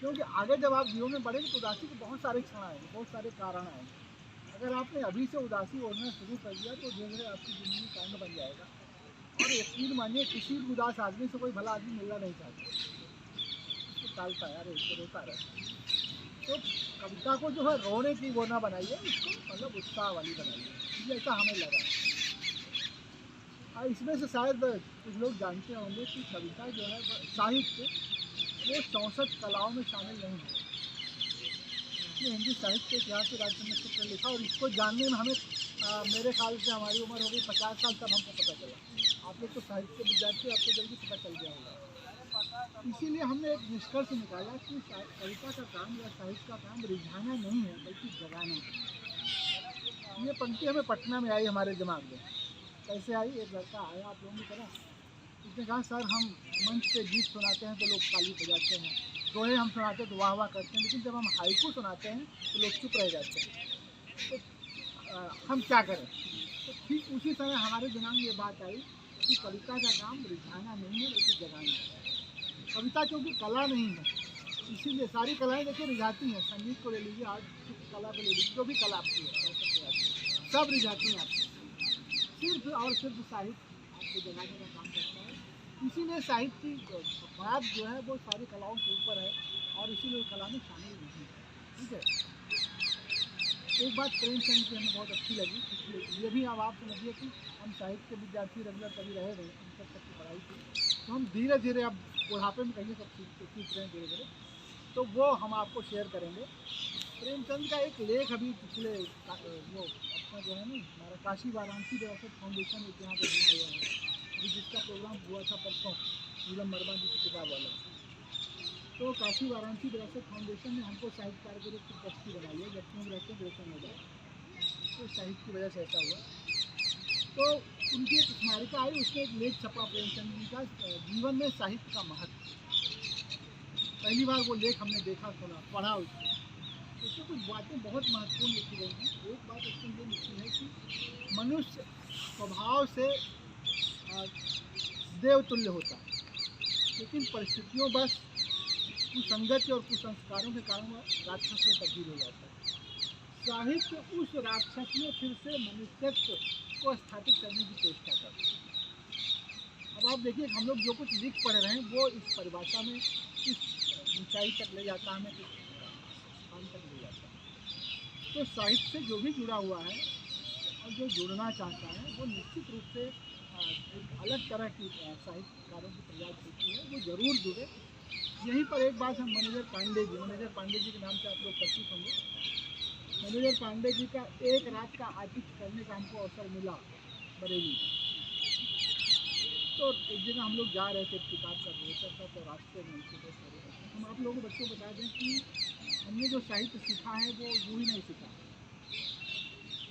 क्योंकि आगे जब आप जीवन में बढ़ेंगे तो उदासी के बहुत सारे क्षण आएंगे, बहुत सारे कारण आएंगे। अगर आपने अभी से उदासी ओढ़ना शुरू कर दिया तो धीरे धीरे आपकी ज़िंदगी कांड बन जाएगा। और यकीन मानिए किसी भी उदास आदमी से कोई भला आदमी मिलना नहीं चाहता, उसको टालता है, अरे उसको रोता रहता है। तो कविता को जो है रोने की वो ना बनाइए, उसको मतलब उत्साह वाली बनाइए, जैसा हमें लगा। इसमें से शायद कुछ लोग जानते होंगे कि कविता जो है साहित्य वो 64 कलाओं में शामिल नहीं है। ये हिंदी साहित्य के इतिहास से राजचंद्र शुक्ल ने लिखा, और इसको जानने में हमें मेरे ख्याल से हमारी उम्र हो गई 50 साल, तब हमको पता चला। आप लोग तो साहित्य के विद्यार्थी, आपको जल्दी पता चल गया होगा। इसीलिए हमने एक निष्कर्ष निकाला कि कविता का काम या साहित्य का काम रिझाना नहीं है बल्कि जगाना है। ये पंक्ति हमें पटना में आई हमारे दिमाग में। कैसे आई? एक लड़का आया आप लोगों की तरह, उसने कहा सर हम मंच पे गीत सुनाते हैं तो लोग ताली बजाते हैं, दोहे हम सुनाते हैं तो वाह वाह करते हैं, लेकिन जब हम हाइकू सुनाते हैं तो लोग चुप रह जाते हैं, तो हम क्या करें? तो ठीक उसी समय हमारे दिमाग में ये बात आई कि कविता का काम रिझाना नहीं है बल्कि जगाना है। कविता क्योंकि कला नहीं है, इसीलिए सारी कलाएं देखिए रिझाती हैं। संगीत को ले लीजिए, आर्ट कला को ले लीजिए, जो भी कला आपकी है सब रिझाती हैं आपको। सिर्फ और सिर्फ साहित्य आपको जगाने का काम करता है। इसीलिए साहित्य की बात जो है वो सारी कलाओं से ऊपर है, और इसीलिए कला में शामिल नहीं है। ठीक है। एक बात प्रेमचंद की हमें बहुत अच्छी लगी, इसलिए ये भी अब आप समझिए कि हम साहित्य के विद्यार्थी रेगुलर कभी रहे नहीं, हम तक की पढ़ाई की, तो हम धीरे धीरे अब बुढ़ापे में कहीं सब सीख रहे हैं धीरे धीरे, तो वो हम आपको शेयर करेंगे। प्रेमचंद का एक लेख अभी पिछले वो अपना जो है ना हमारा काशी वाराणसी विरासत फाउंडेशन एक यहाँ पर बना हुआ है, अभी जिसका प्रोग्राम हुआ था परसों, नीलम वर्मा जी की किताब वाला। तो काशी वाराणसी विरासत फाउंडेशन ने हमको साहित्यकार के रूप में ट्रस्टी बना लिया, जबकि हम रहते हैं ग्रेटर नोएडा, तो साहित्य की वजह से ऐसा हुआ। तो उनकी एक स्मारिका आई, उसमें एक लेख छपा प्रेमचंद जी का, जीवन में साहित्य का महत्व। पहली बार वो लेख हमने देखा, सुना, पढ़ा उसको। इसमें कुछ बातें बहुत महत्वपूर्ण लिखी गई हैं। एक बात इसमें ये लिखी है कि मनुष्य स्वभाव से देवतुल्य होता है, लेकिन परिस्थितियों बस कुसंगति और कुसंस्कारों के कारण वह राक्षस में तब्दील हो जाता है। साहित्य उस राक्षस में फिर से मनुष्यत्व को स्थापित करने की चेष्टा करता है। अब आप देखिए हम लोग जो कुछ लिख पढ़ रहे हैं वो इस परिभाषा में किस ऊंचाई तक ले जाता है, हमें किस स्थान तक ले जाता है। तो साहित्य से जो भी जुड़ा हुआ है और जो जुड़ना चाहता है वो निश्चित रूप से एक अलग तरह की साहित्यकारों की प्रयास होती है, वो ज़रूर जुड़े। यहीं पर एक बात हम मैनेजर पांडे जी के नाम से आप लोग परिचित होंगे। मैनेजर पांडे जी का एक रात का आतिथ्य करने का हमको अवसर मिला बरेली। तो एक जगह हम लोग जा रहे थे, किताब का बेहतर था, तो रास्ते में हम आप लोगों को बच्चों को बता दें कि हमने जो साहित्य सीखा है वो यूँ ही नहीं सीखा।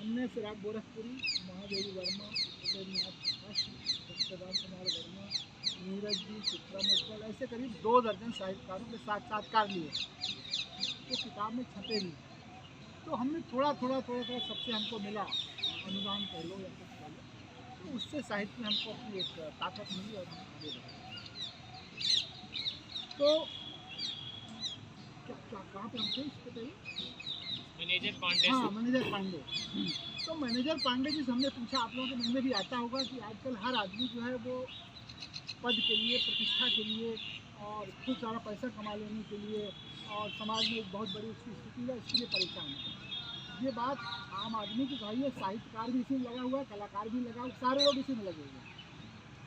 हमने फिराक गोरखपुरी, महादेवी वर्मा, उदयनाथ सत्यवान कुमार वर्मा, नीरज जी, चित्रा मुद्गल, ऐसे करीब 2 दर्जन साहित्यकारों के साक्षात्कार लिए, वो किताब में छपे भी। तो हमने थोड़ा सबसे हमको मिला अनुदान कह लो या कुछ कह लो, तो उससे साहित्य में हमको अपनी एक ताकत मिली और हम आगे बढ़े। तो क्या कहाँ पर हम थे इसके पहले? मैनेजर पांडे। हाँ, मैनेजर पांडे। तो मैनेजर पांडे जी से हमने पूछा, आप लोगों के मन में भी आता होगा कि आजकल हर आदमी जो है वो पद के लिए, प्रतिष्ठा के लिए और खूब सारा पैसा कमा लेने के लिए और समाज में एक बहुत बड़ी उसकी स्थिति है, इसके लिए परेशान है। ये बात आम आदमी की कही है, साहित्यकार भी इसी में लगा हुआ है, कलाकार भी लगा हुआ, सारे लोग इसी में लगे हुए हैं।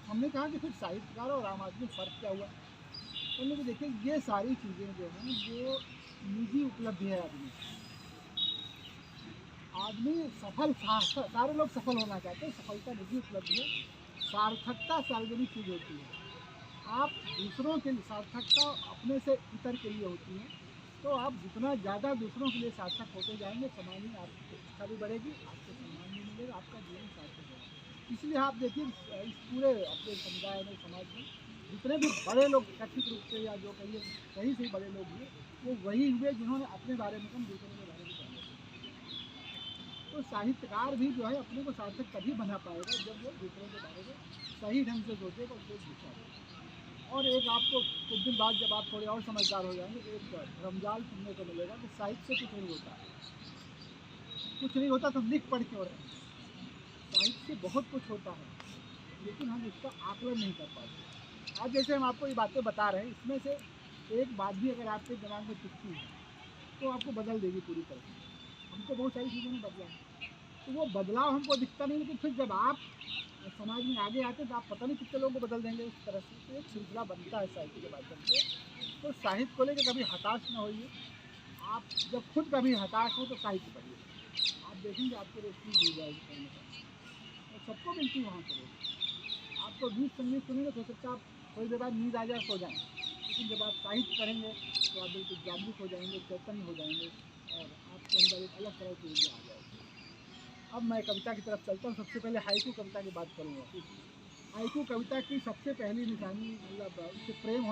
हमने कहा कि फिर साहित्यकार और आम आदमी फ़र्क क्या हुआ? हमने तो देखिए ये सारी चीज़ें जो हैं वो निजी उपलब्धि है आदमी सफल, सारे लोग सफल होना चाहते हैं, सफलता निजी उपलब्धि है। सार्थकता सार्वजनिक चीज़ होती है। आप दूसरों के लिए, सार्थकता अपने से इतर के लिए होती है। तो आप जितना ज़्यादा दूसरों के लिए सार्थक होते जाएंगे, समाज में आपकी प्रतिष्ठा भी बढ़ेगी, आपको सम्मान भी मिलेगा, आपका जीवन सार्थक होगा। इसलिए आप देखिए इस पूरे अपने समुदाय में, समाज में जितने भी बड़े लोग कथित रूप से या जो कहिए कहीं से बड़े लोग हुए, वो वही हुए जिन्होंने अपने बारे में कम दूसरों के बारे में जाना। तो साहित्यकार भी जो है अपने को सार्थक तभी बना पाएगा जब वो दूसरों के बारे में सही ढंग से सोचेगा, उसको एक दिशा देगा। और एक आपको कुछ दिन बाद जब आप थोड़े और समझदार हो जाएंगे तो एक रमजान सुनने को मिलेगा कि साहित्य से कुछ नहीं होता, कुछ नहीं होता तो लिख पढ़ क्यों रहे। साहित्य से बहुत कुछ होता है, लेकिन हम उसका आकलन नहीं कर पाते। आज जैसे हम आपको ये बातें बता रहे हैं, इसमें से एक बात भी अगर आपके दिमाग में टिकती है तो आपको बदल देगी पूरी तरह से। हमको बहुत सारी चीज़ों ने बदला है, तो वो बदलाव हमको दिखता नहीं, लेकिन फिर जब आप समाज में आगे आते हैं तो आप पता नहीं कितने लोगों को बदल देंगे उस तरह से। तो एक सिलसिला बनता है साहित्य के माध्यम से। तो साहित्य को लेकर कभी हताश ना होइए। आप जब खुद कभी हताश हो तो साहित्य पढ़िए, आप देखेंगे आपको रोशनी मिल जाएगी कहीं ना कहीं, और सबको मिलती है वहाँ से रोशनी। आपको गीत संगीत सुनेंगे तो हो सकता है आप थोड़ी देर बाद नींद आ जाए सो जाएँ, लेकिन जब आप साहित्य पढ़ेंगे तो आप बिल्कुल जागरूक हो जाएंगे, चैतन्य हो जाएंगे, और आपके अंदर एक अलग तरह की ऊर्जा आ जाएगी। अब मैं कविता की तरफ चलता हूँ। सबसे पहले हाइकू कविता की बात करूँगा। हाइकू कविता की सबसे पहली निशानी मतलब उससे प्रेम होने